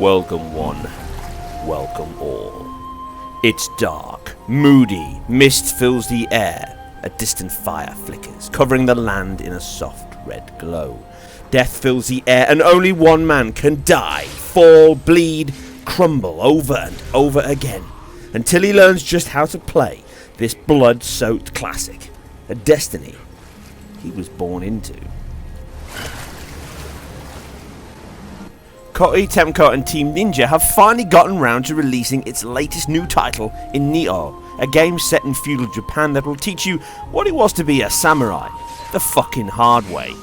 Welcome one, welcome all. It's dark, moody, mist fills the air. A distant fire flickers, covering the land in a soft red glow. Death fills the air, and only one man can die, fall, bleed, crumble over and over again, until he learns just how to play this blood-soaked classic, a destiny he was born into. Koei Tecmo and Team Ninja have finally gotten round to releasing its latest new title in Nioh, a game set in feudal Japan that will teach you what it was to be a samurai, the fucking hard way.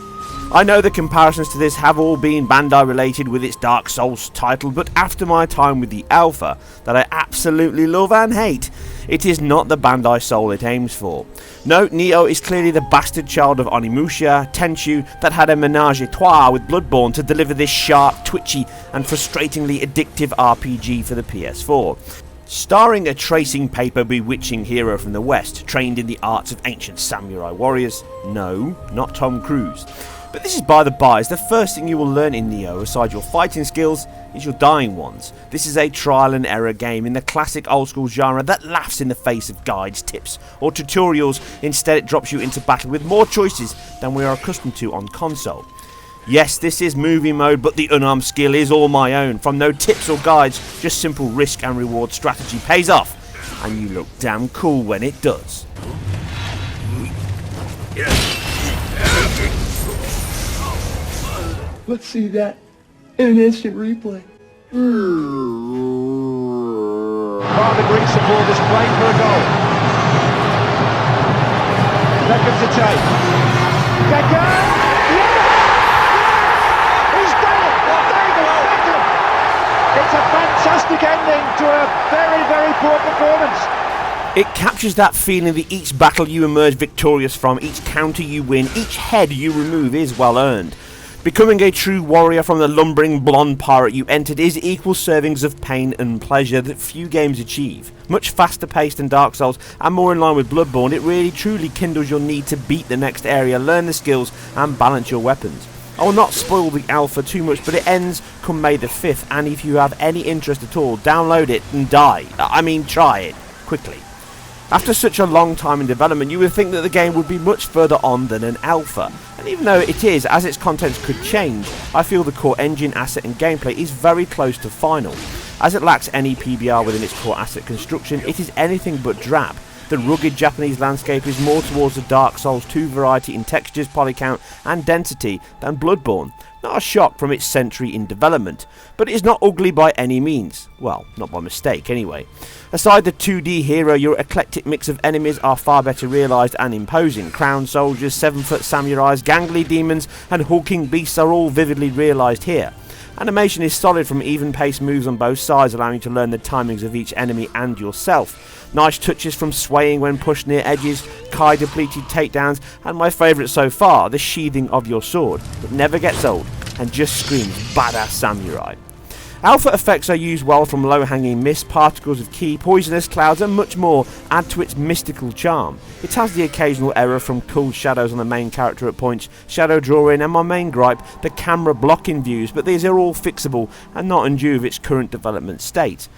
I know the comparisons to this have all been Bandai related with its Dark Souls title, but after my time with the alpha, that I absolutely love and hate, it is not the Bandai soul it aims for. No, Nioh is clearly the bastard child of Onimusha, Tenchu, that had a menage a trois with Bloodborne to deliver this sharp, twitchy and frustratingly addictive RPG for the PS4. Starring a tracing paper bewitching hero from the West, trained in the arts of ancient samurai warriors. No, not Tom Cruise. But this is by the by, as the first thing you will learn in Nioh, aside your fighting skills, is your dying ones. This is a trial and error game in the classic old school genre that laughs in the face of guides, tips or tutorials. Instead it drops you into battle with more choices than we are accustomed to on console. Yes, this is movie mode, but the unarmed skill is all my own. From no tips or guides, just simple risk and reward strategy pays off, and you look damn cool when it does. Let's see that in an instant replay. Father Greek supporters playing for a goal. Second to take. Decker! He's done it! David Beckham! It's a fantastic ending to a very, very poor performance. It captures that feeling that each battle you emerge victorious from, each counter you win, each head you remove is well earned. Becoming a true warrior from the lumbering blonde pirate you entered is equal servings of pain and pleasure that few games achieve. Much faster paced than Dark Souls and more in line with Bloodborne, it really truly kindles your need to beat the next area, learn the skills and balance your weapons. I will not spoil the alpha too much, but it ends come May the 5th, and if you have any interest at all, download it and try it quickly. After such a long time in development, you would think that the game would be much further on than an alpha. And even though it is, as its contents could change, I feel the core engine, asset and gameplay is very close to final. As it lacks any PBR within its core asset construction, it is anything but drab. The rugged Japanese landscape is more towards the Dark Souls 2 variety in textures, poly count and density than Bloodborne. Not a shock from its century in development, but it is not ugly by any means. Well, not by mistake anyway. Aside the 2D hero, your eclectic mix of enemies are far better realised and imposing. Crowned soldiers, 7-foot samurais, gangly demons and hulking beasts are all vividly realised here. Animation is solid from even-paced moves on both sides, allowing you to learn the timings of each enemy and yourself. Nice touches from swaying when pushed near edges, Kai-depleted takedowns, and my favourite so far, the sheathing of your sword. It never gets old, and just screams badass samurai. Alpha effects are used well, from low-hanging mist, particles of ki, poisonous clouds and much more add to its mystical charm. It has the occasional error from cool shadows on the main character at points, shadow drawing and my main gripe, the camera blocking views, but these are all fixable and not undue of its current development state.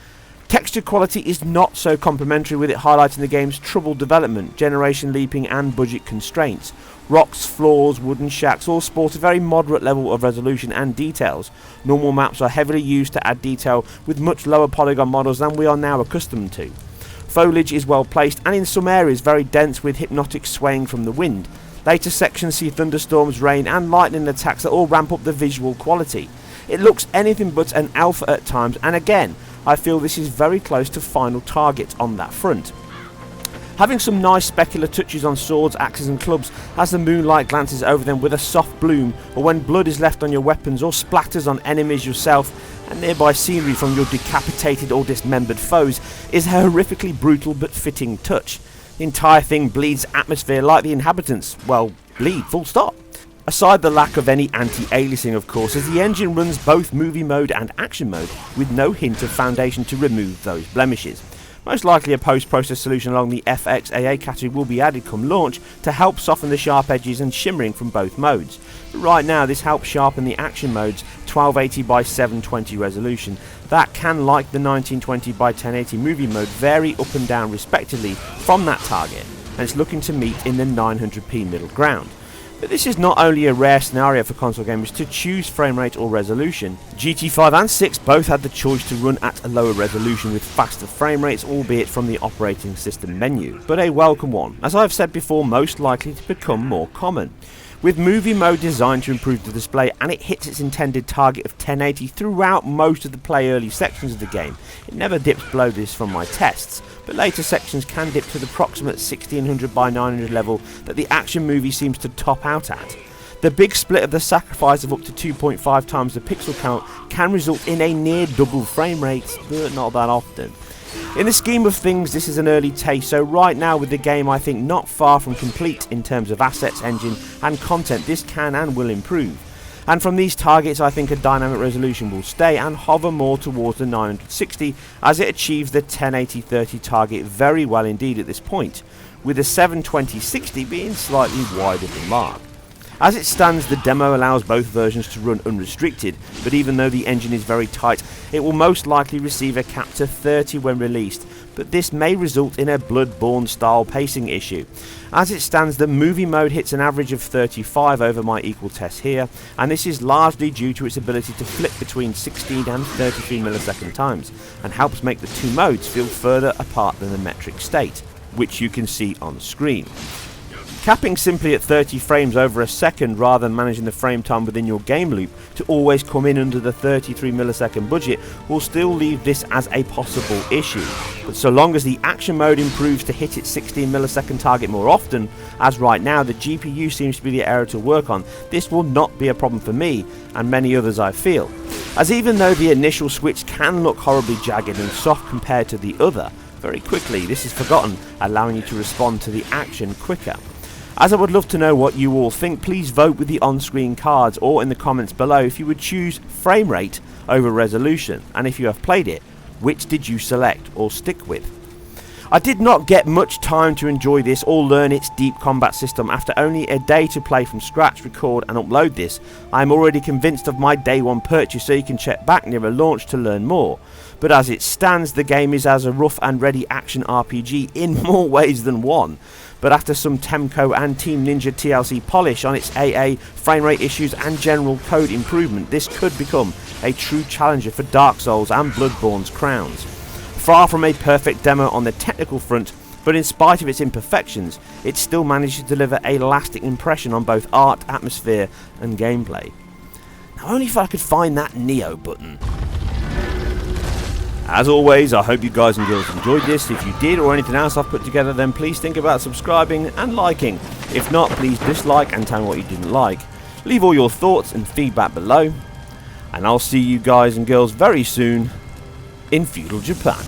Texture quality is not so complimentary, with it highlighting the game's troubled development, generation leaping and budget constraints. Rocks, floors, wooden shacks all sport a very moderate level of resolution and details. Normal maps are heavily used to add detail with much lower polygon models than we are now accustomed to. Foliage is well placed and in some areas very dense, with hypnotic swaying from the wind. Later sections see thunderstorms, rain and lightning attacks that all ramp up the visual quality. It looks anything but an alpha at times, and again, I feel this is very close to final target on that front. Having some nice specular touches on swords, axes and clubs as the moonlight glances over them with a soft bloom, or when blood is left on your weapons or splatters on enemies yourself, and nearby scenery from your decapitated or dismembered foes, is a horrifically brutal but fitting touch. The entire thing bleeds atmosphere like the inhabitants, well, bleed, full stop. Aside the lack of any anti-aliasing of course, as the engine runs both movie mode and action mode with no hint of foundation to remove those blemishes. Most likely a post-process solution along the FXAA category will be added come launch to help soften the sharp edges and shimmering from both modes. But right now this helps sharpen the action mode's 1280 by 720 resolution. That can, like the 1920 by 1080 movie mode, vary up and down respectively from that target, and it's looking to meet in the 900p middle ground. But this is not only a rare scenario for console gamers to choose frame rate or resolution. GT5 and 6 both had the choice to run at a lower resolution with faster frame rates, albeit from the operating system menu, but a welcome one, as I've said before, most likely to become more common. With movie mode designed to improve the display, and it hits its intended target of 1080 throughout most of the play early sections of the game. It never dips below this from my tests, but later sections can dip to the approximate 1600 by 900 level that the action movie seems to top out at. The big split of the sacrifice of up to 2.5 times the pixel count can result in a near double frame rate, but not that often. In the scheme of things, this is an early taste, so right now with the game I think not far from complete in terms of assets, engine and content, this can and will improve. And from these targets I think a dynamic resolution will stay and hover more towards the 960 as it achieves the 1080-30 target very well indeed at this point, with the 720-60 being slightly wide of the mark. As it stands, the demo allows both versions to run unrestricted, but even though the engine is very tight, it will most likely receive a cap to 30 when released, but this may result in a Bloodborne style pacing issue. As it stands, the movie mode hits an average of 35 over my equal test here, and this is largely due to its ability to flip between 16 and 33 millisecond times, and helps make the two modes feel further apart than the metric state, which you can see on screen. Capping simply at 30 frames over a second rather than managing the frame time within your game loop to always come in under the 33 millisecond budget will still leave this as a possible issue. But so long as the action mode improves to hit its 16 millisecond target more often, as right now the GPU seems to be the area to work on, this will not be a problem for me and many others I feel. As even though the initial switch can look horribly jagged and soft compared to the other, very quickly this is forgotten, allowing you to respond to the action quicker. As I would love to know what you all think, please vote with the on-screen cards or in the comments below if you would choose frame rate over resolution, and if you have played it, which did you select or stick with? I did not get much time to enjoy this or learn its deep combat system. After only a day to play from scratch, record and upload this, I am already convinced of my day one purchase, so you can check back near a launch to learn more. But as it stands, the game is as a rough and ready action RPG in more ways than one. But after some Temco and Team Ninja TLC polish on its AA, framerate issues and general code improvement, this could become a true challenger for Dark Souls and Bloodborne's crowns. Far from a perfect demo on the technical front, but in spite of its imperfections, it still managed to deliver a lasting impression on both art, atmosphere and gameplay. Now only if I could find that Nioh button. As always, I hope you guys and girls enjoyed this. If you did, or anything else I've put together, then please think about subscribing and liking. If not, please dislike and tell me what you didn't like. Leave all your thoughts and feedback below. And I'll see you guys and girls very soon in feudal Japan.